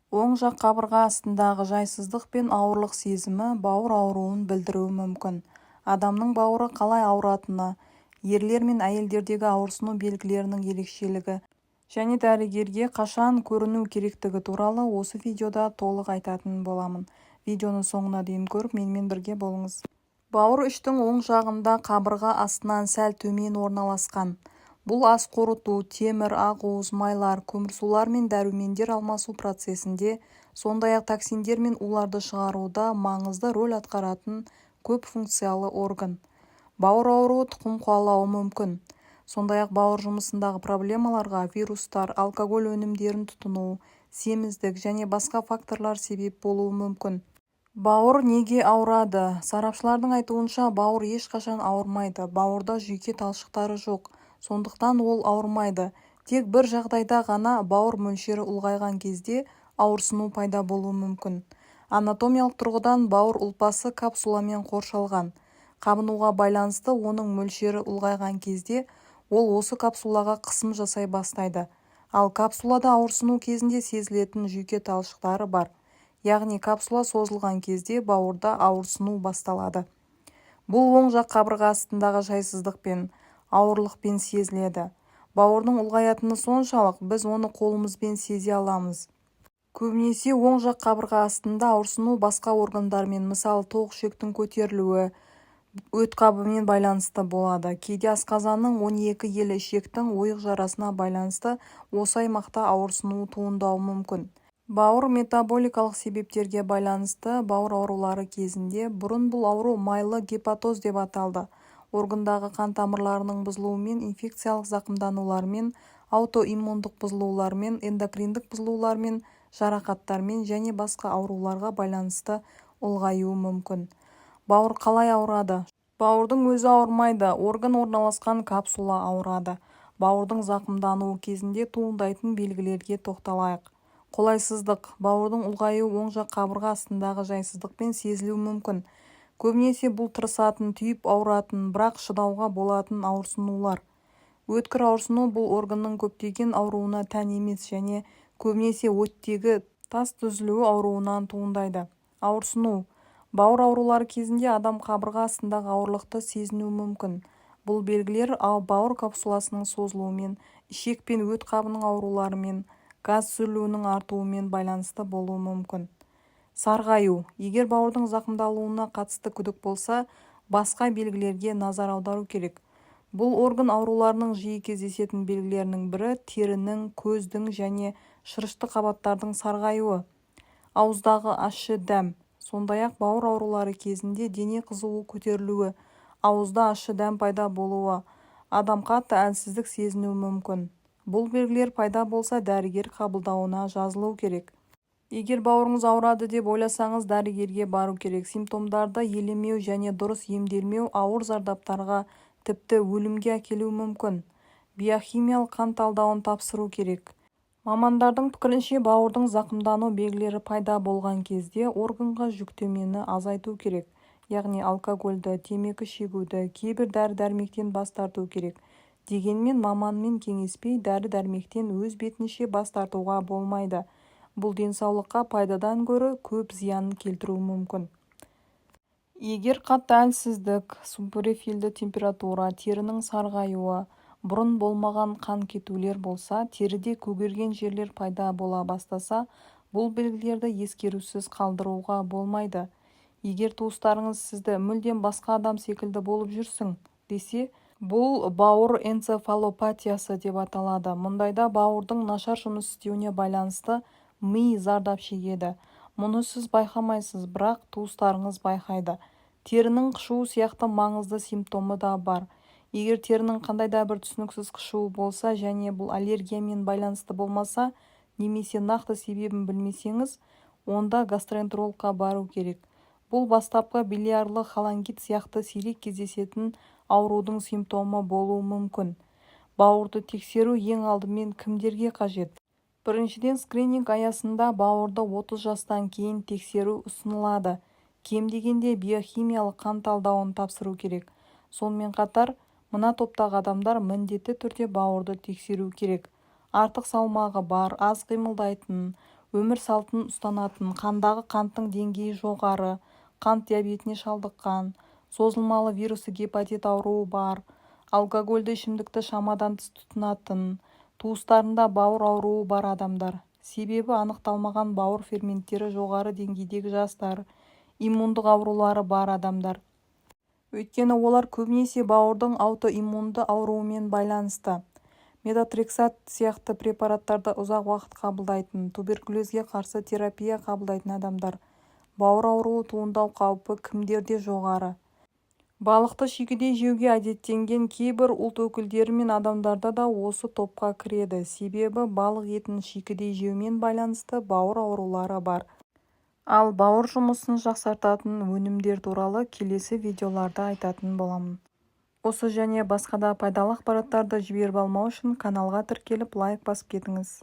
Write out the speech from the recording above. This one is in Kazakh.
Оң жақ қабырға астындағы жайсыздық пен ауырлық сезімі бауыр ауруын білдіруі мүмкін. Адамның бауыры қалай ауыратыны, ерлер мен әйелдердегі ауырсыну белгілерінің ерекшелігі және дәрігерге қашан көріну керектігі туралы осы видеода толық айтатын боламын. Видеоны соңына дейін көріп, менімен бірге болыңыз. Бауыр іштің оң жағында қабырға астынан сәл төмен орналасқан. Бұл ас қорыту, темір, ақуыз, майлар, көмірсулар мен дәрумендер алмасу процесінде, сондай-ақ токсиндер мен уларды шығаруда маңызды рөл атқаратын көп функциялы орган. Бауыр ауруы тұқым қуалауы мүмкін. Сондай-ақ бауыр жұмысындағы проблемаларға вирустар, алкоголь өнімдерін тұтыну, семіздік және басқа факторлар себеп болуы мүмкін. Бауыр неге ауырады? Сарапшылардың айтуынша, бауыр ешқашан ауырмайды. Бауырда жүйке талшықтары жоқ. Сондықтан ол ауырмайды. Тек бір жағдайда ғана бауыр мөлшері ұлғайған кезде ауырсыну пайда болуы мүмкін. Анатомиялық тұрғыдан бауыр ұлпасы капсуламен қоршалған. Қабынуға байланысты оның мөлшері ұлғайған кезде ол осы капсулаға қысым жасай бастайды. Ал капсулада ауырсыну кезінде сезілетін жүйке талшықтары бар. Яғни капсула созылған кезде бауырда ауырсыну басталады. Бұл оң жақ қабырға астындағы жайсыздықпен, ауырлықпен сезіледі. Бауырдың ұлғаятыны соншалық, біз оны қолымызбен сезе аламыз. Көбінесе оң жақ қабырға астында ауырсыну басқа органдармен, мысалы тоқ ішектің көтерілуі, өт қабымен байланысты болады. Кейде асқазанның 12 елі ішектің ойық жарасына байланысты осы аймақта ауырсыну туындауы мүмкін. Бауыр метаболикалық себептерге байланысты бауыр аурулары кезінде бұрын бұл ауру майлы гепатоз деп аталды. Органдағы қан тамырларының бұзылуымен, инфекциялық зақымданулармен, аутоиммундық бұзылулармен, эндокриндік бұзылулармен, жарақаттармен және басқа ауруларға байланысты ұлғаюы мүмкін. Бауыр қалай ауырады? Бауырдың өзі ауырмайды, орган орналасқан капсула ауырады. Бауырдың зақымдануы кезінде туындайтын белгілерге тоқталайық. Қолайсыздық. Бауырдың ұлғаюы оң жақ қабырға астындағы жайсыздықпен сезілуі мүмкін. Көбінесе бұл тырысатын, түйіп ауыратын, бірақ шыдауға болатын ауырсынулар. Өткір ауырсыну бұл органның көптеген ауруына тән емес және көбінесе оттегі тас түзілуі ауруынан туындайды. Ауырсыну. Бауыр аурулары кезінде адам қабырға астындағы ауырлықты сезінуі мүмкін. Бұл белгілер бауыр капсуласының созылуымен, ішек пен өт қабының ауруларымен, газ түзілуінің артуымен байланысты болуы мүмкін. Сарғаю. Егер бауырдың зақымдалуына қатысты күдік болса, басқа белгілерге назар аудару керек. Бұл орган ауруларының жиі кездесетін белгілерінің бірі терінің, көздің және шырышты қабаттардың сарғаюы. Ауыздағы ащы дәм. Сондай-ақ бауыр аурулары кезінде дене қызуы көтерілуі, ауызда ащы дәм пайда болуы, адам қатты әлсіздік сезінуі мүмкін. Бұл белгілер пайда болса, дәрігер қабылдауына жазылу керек. Егер бауырыңыз ауырады деп ойласаңыз, дәрігерге бару керек. Симптомдарды елемеу және дұрыс емделмеу ауыр зардаптарға, тіпті өлімге әкелуі мүмкін. Биохимиялық қан талдауын тапсыру керек. Мамандардың пікірінше, бауырдың зақымдану белгілері пайда болған кезде органға жүктемені азайту керек. Яғни алкогольді, темекі шегуді, кейбір дәрі-дәрмектен бас тарту керек. Дегенмен маманмен кеңеспей, дәрі-дәрмектен өз бетінше бас тартуға болмайды. Бұл денсаулыққа пайдадан гөрі көп зиянын келтіруі мүмкін. Егер қатты әлсіздік, субарифильді температура, терінің сарғаюы, бұрын болмаған қан кетулер болса, теріде көгерген жерлер пайда бола бастаса, бұл белгілерді ескерусіз қалдыруға болмайды. Егер туыстарыңыз сізді мүлдем басқа адам секілді болып жүрсің десе, бұл бауыр энцефалопатиясы деп аталады. Мұндайда бауырдың нашар жұмыс істеуіне байланысты ми зардап шегеді. Мұны сіз байқамайсыз, бірақ туыстарыңыз байқайды. Терінің қышуы сияқты маңызды симптомы да бар. Егер терінің қандай да бір түсініксіз қышуы болса және бұл аллергиямен байланысты болмаса, немесе нақты себебін білмесеңіз, онда гастроэнтерологқа бару керек. Бұл бастапқы билиарлы холангит сияқты сирек кездесетін аурудың симптомы болуы мүмкін. Бауырды тексеру ең алдымен кімдерге қажет? Біріншіден, скрининг аясында бауырды 30 жастан кейін тексеру ұсынылады. Кем дегенде биохимиялық қан талдауын тапсыру керек. Сонымен қатар, мына топтағы адамдар міндетті түрде бауырды тексеру керек. Артық салмағы бар, аз қимылдайтын, өмір салтын ұстанатын, қандағы қанттың деңгейі жоғары, қант диабетіне шалдыққан, созылмалы вирусы гепатит ауруы бар, алкогольді ішімдікті шамадан тыс тұтынатын, туыстарында бауыр ауруы бар адамдар. Себебі анықталмаған бауыр ферменттері жоғары деңгейдегі жастар, иммундық аурулары бар адамдар. Өйткені олар көбінесе бауырдың аутоиммунды ауруымен байланысты. Метотрексат сияқты препараттарды ұзақ уақыт қабылдайтын, туберкулезге қарсы терапия қабылдайтын адамдар. Бауыр ауруы туындау қаупі кімдерде жоғары? Балықты шүйкедей жеуге әдеттенген кейбір ұлт өкілдері мен адамдарда да осы топқа кіреді. Себебі балық етін шүйкедей жеумен байланысты бауыр аурулары бар. Ал бауыр жұмысын жақсартатын өнімдер туралы келесі видеоларда айтатын боламын. Осы және басқа да пайдалы ақпараттарды жіберіп алмау үшін каналға тіркеліп лайк басып кетіңіз.